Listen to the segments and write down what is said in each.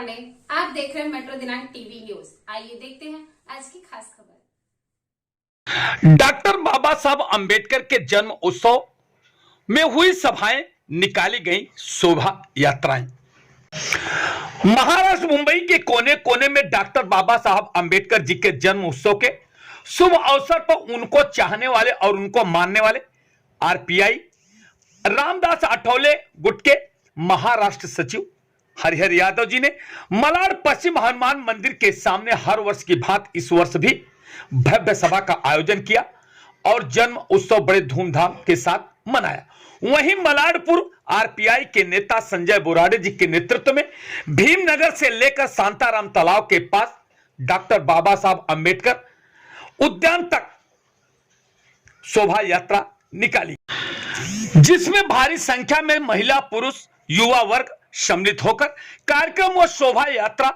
पांडे, आप देख रहे हैं मेट्रो दिनांक टीवी न्यूज। आइए देखते हैं आज की खास खबर। डॉक्टर बाबा साहब अंबेडकर के जन्म उत्सव में हुई सभाएं, निकाली गई शोभा यात्राएं। महाराष्ट्र मुंबई के कोने कोने में डॉक्टर बाबा साहब अंबेडकर जी के जन्म उत्सव के शुभ अवसर पर उनको चाहने वाले और उनको मानने वाले आरपीआई रामदास आठवले गुट के महाराष्ट्र सचिव हरिहर यादव जी ने मलाड पश्चिम हनुमान मंदिर के सामने हर वर्ष की भांति इस वर्ष भी भव्य सभा का आयोजन किया और जन्म उत्सव बड़े धूमधाम के साथ मनाया। वहीं मलाडपुर आरपीआई के नेता संजय बोराडे जी के नेतृत्व में भीमनगर से लेकर शांताराम तालाब के पास डॉक्टर बाबा साहब अंबेडकर उद्यान तक शोभा यात्रा निकाली, जिसमें भारी संख्या में महिला पुरुष युवा वर्ग सम्मिलित होकर कार्यक्रम व शोभा यात्रा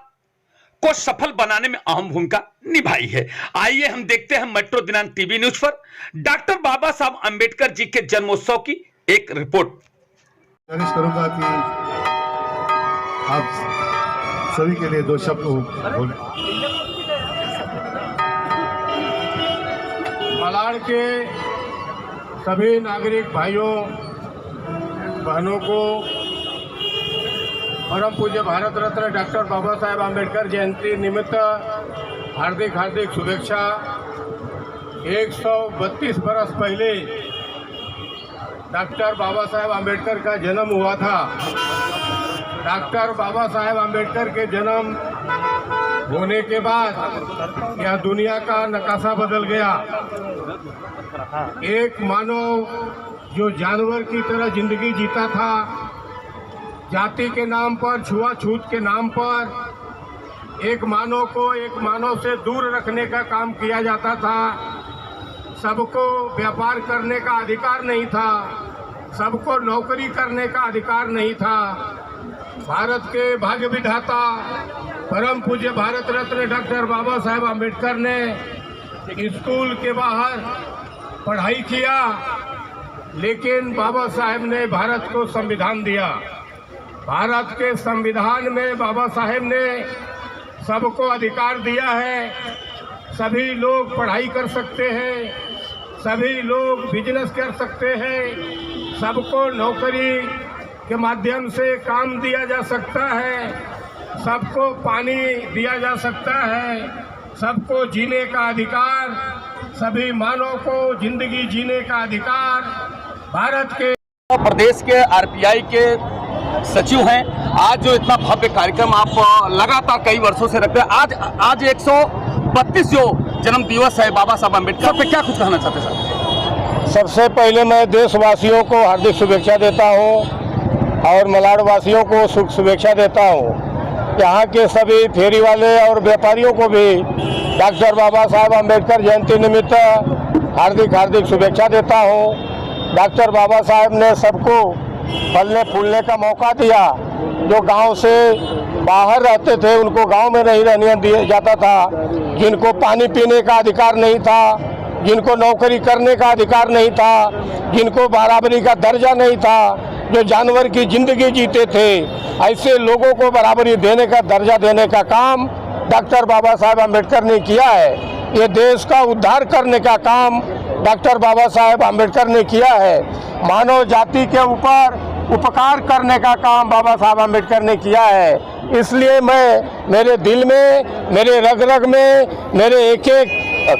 को सफल बनाने में अहम भूमिका निभाई है। आइए हम देखते हैं मेट्रो दिनांक टीवी न्यूज पर डॉक्टर बाबा साहब अंबेडकर जी के जन्मोत्सव की एक रिपोर्ट। गुजारिश करूंगा कि आप सभी के लिए दो शब्द बोले। मलाड के सभी नागरिक भाइयों बहनों को परम पूज्य भारत रत्न डॉक्टर बाबा साहेब आंबेडकर जयंती निमित्त हार्दिक हार्दिक शुभेच्छा। 132 बरस पहले डॉक्टर बाबा साहेब आंबेडकर का जन्म हुआ था। डॉक्टर बाबा साहेब आंबेडकर के जन्म होने के बाद यह दुनिया का नकाशा बदल गया। एक मानव जो जानवर की तरह जिंदगी जीता था, जाति के नाम पर, छुआछूत के नाम पर एक मानव को एक मानव से दूर रखने का काम किया जाता था। सबको व्यापार करने का अधिकार नहीं था, सबको नौकरी करने का अधिकार नहीं था। भारत के भाग्य विधाता परम पूज्य भारत रत्न डॉक्टर बाबा साहेब आंबेडकर ने स्कूल के बाहर पढ़ाई किया, लेकिन बाबा साहेब ने भारत को संविधान दिया। भारत के संविधान में बाबा साहेब ने सबको अधिकार दिया है। सभी लोग पढ़ाई कर सकते हैं, सभी लोग बिजनेस कर सकते हैं, सबको नौकरी के माध्यम से काम दिया जा सकता है, सबको पानी दिया जा सकता है, सबको जीने का अधिकार, सभी मानव को जिंदगी जीने का अधिकार भारत के प्रदेश के आरपीआई के सचिव हैं। आज जो इतना भव्य कार्यक्रम आप लगातार कई वर्षों से रखते हैं, आज 132 जो जन्म दिवस है बाबा साहब अम्बेडकर पे, क्या कुछ कहना चाहते हैं? सबसे पहले मैं देशवासियों को हार्दिक शुभेच्छा देता हूं और मलाड वासियों को शुभेच्छा देता हूं। यहाँ के सभी फेरी वाले और व्यापारियों को भी डॉक्टर बाबा साहब अम्बेडकर जयंती निमित्त हार्दिक हार्दिक शुभेच्छा देता हूं। डॉक्टर बाबा साहब ने सबको फलने फूलने का मौका दिया। जो गांव से बाहर रहते थे उनको गांव में नहीं रहने दिया जाता था, जिनको पानी पीने का अधिकार नहीं था, जिनको नौकरी करने का अधिकार नहीं था, जिनको बराबरी का दर्जा नहीं था, जो जानवर की जिंदगी जीते थे, ऐसे लोगों को बराबरी देने का दर्जा देने का काम डॉक्टर बाबा साहेब अम्बेडकर ने किया है। ये देश का उद्धार करने का काम डॉक्टर बाबा साहेब अम्बेडकर ने किया है। मानव जाति के ऊपर उपकार करने का काम बाबा साहब अम्बेडकर ने किया है। इसलिए मैं, मेरे दिल में, मेरे रग रग में, मेरे एक एक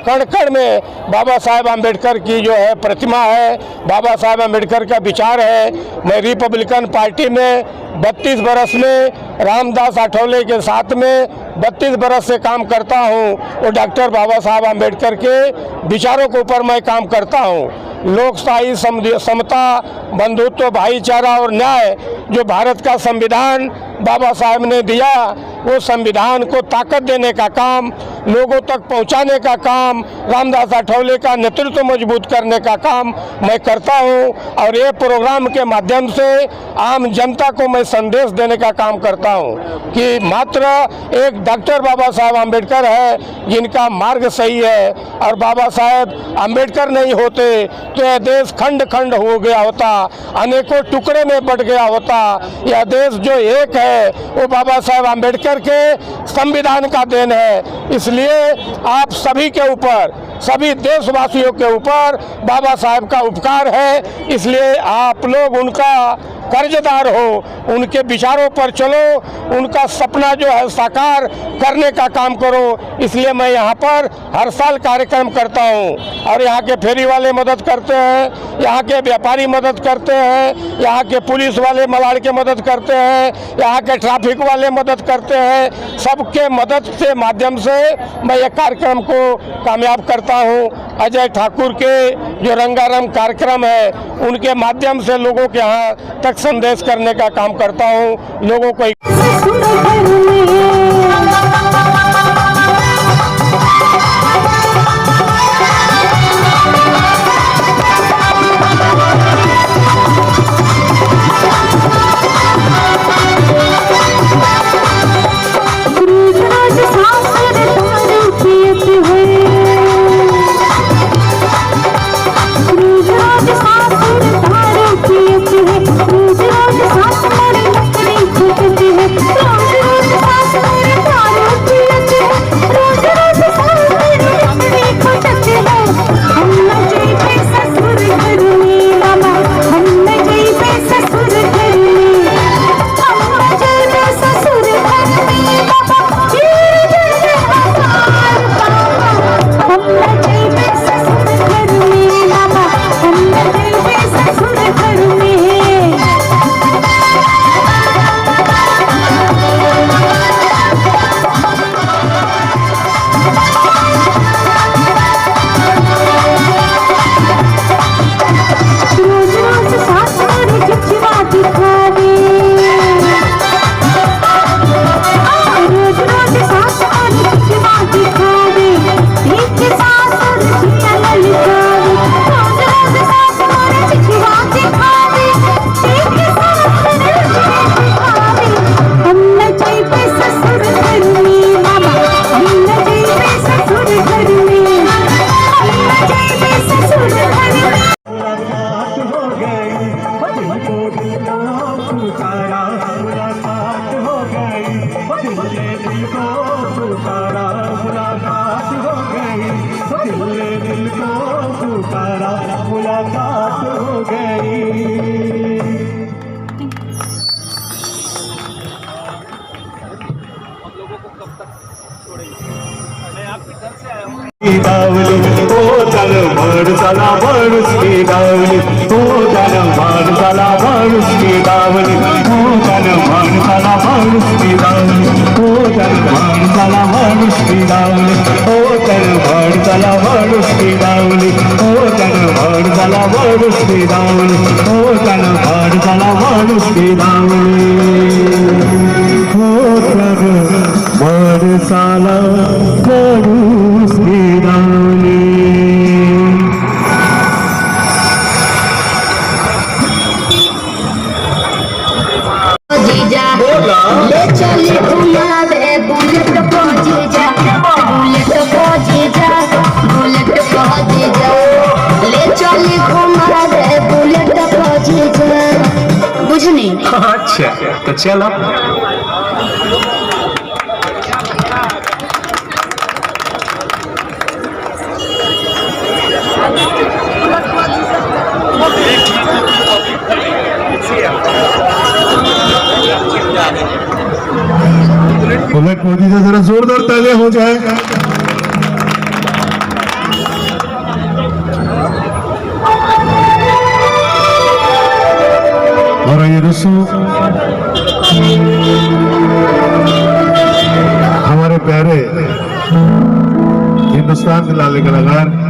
कण कण में बाबा साहेब अम्बेडकर की जो है प्रतिमा है, बाबा साहेब अम्बेडकर का विचार है। मैं रिपब्लिकन पार्टी में 32 बरस में रामदास आठवले के साथ में 32 बरस से काम करता हूं और डॉक्टर बाबा साहब अम्बेडकर के विचारों के ऊपर मैं काम करता हूं। लोकशाही, समता, बंधुत्व, भाईचारा और न्याय जो भारत का संविधान बाबा साहब ने दिया, वो संविधान को ताकत देने का काम, लोगों तक पहुंचाने का काम, रामदास आठवले का नेतृत्व मजबूत करने का काम मैं करता हूं। और ये प्रोग्राम के माध्यम से आम जनता को मैं संदेश देने का काम करता हूं कि मात्र एक डॉक्टर बाबा साहब आंबेडकर है जिनका मार्ग सही है, और बाबा साहब आंबेडकर नहीं होते तो यह देश खंड खंड हो गया होता, अनेकों टुकड़े में बट गया होता। यह देश जो एक है वो बाबा साहेब आम्बेडकर के संविधान का देन है। इसलिए आप सभी के ऊपर, सभी देशवासियों के ऊपर बाबा साहेब का उपकार है। इसलिए आप लोग उनका कर्जदार हो, उनके विचारों पर चलो, उनका सपना जो है साकार करने का काम करो। इसलिए मैं यहाँ पर हर साल कार्यक्रम करता हूँ और यहाँ के फेरी वाले मदद करते हैं, यहाँ के व्यापारी मदद करते हैं, यहाँ के पुलिस वाले मलाड़ के मदद करते हैं, यहाँ के ट्रैफिक वाले मदद करते हैं। सबके मदद से माध्यम से मैं ये कार्यक्रम को कामयाब करता हूँ। अजय ठाकुर के जो रंगारंग कार्यक्रम है उनके माध्यम से लोगों के यहाँ तक संदेश करने का काम करता हूँ। लोगों को मुलाकात हो गई। दावली ओ दरबार चला बरस की दावली, ओ दरबार चला बरस की दावली, ओ दरबार चला बरस की दावली, ओ दरबार चला बरस की दावली, ओ दरबार चला बरस की दावली, ओ दरबार चला बरस की दावली, ओ दरबार चला बरस की दावली, ओ दरबार चला बरस की दावली। जीजा ले चले घुमावे बुलेट को जीजा, बुलेट को जीजा, बुलेट को जीजा, ले चले घुमावे बुलेट को जीजा। बुझनी? अच्छा तो चलो। बुलेट मोदी से जरा जोरदार तालियां हो जाए। और ये दोस्तों हमारे प्यारे हिंदुस्तान के लाले कलाकार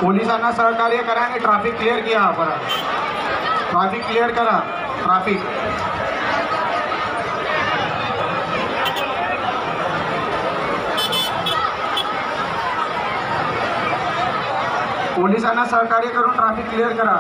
पोलिसांना सहकार्य करा आणि ट्रॅफिक क्लिअर करा. परत ट्रॅफिक क्लिअर करा. ट्रॅफिक पोलिसांना सहकार्य करून ट्रॅफिक क्लिअर करा.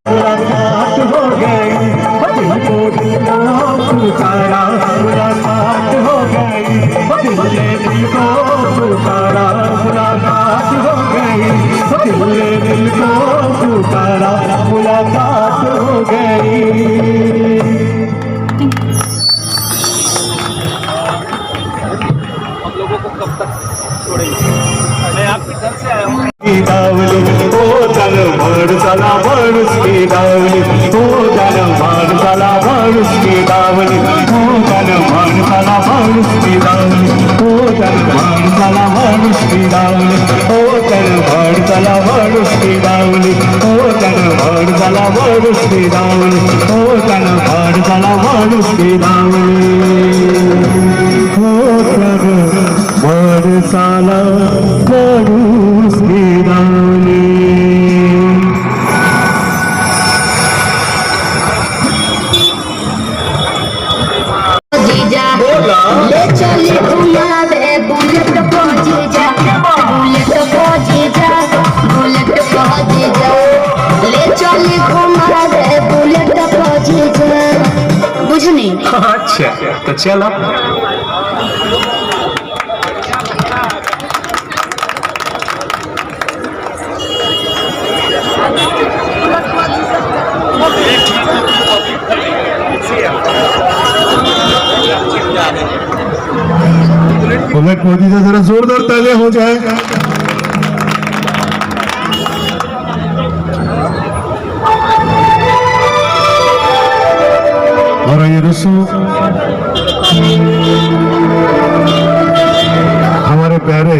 मुलाकात हो गई दिल को दीना पुकारा. मुलाकात हो गई दिल ने दिल को पुकारा. मुलाकात हो गई दिल ने दिल को पुकारा. मुलाकात हो गई. हम लोगों को कब तक छोड़ेंगे? मैं आपके घर से आया हूँ. दावली हो जल चला मानुष की दावली हो जल चला मानुष की दावली हो जल चला मानुष की दावली हो जल चला मानुष की दावली हो तन भाड़ चला मारुति दावली ओ तन भाड़ चला मारुति दावली ओ तन भाड़ चला मारुति दावली ओ तन भाड़ चला मारुति दावली जीजा ले चली घुमावे बुलेट को जीजा बुलेट को जीजा बुलेट को जीजा ले चली घुमावे बुलेट को जीजा बुझनी अच्छा तो चलो बुलेट मोदी से जरा जोरदार तालियां हो जाए। और ये दोस्तों हमारे प्यारे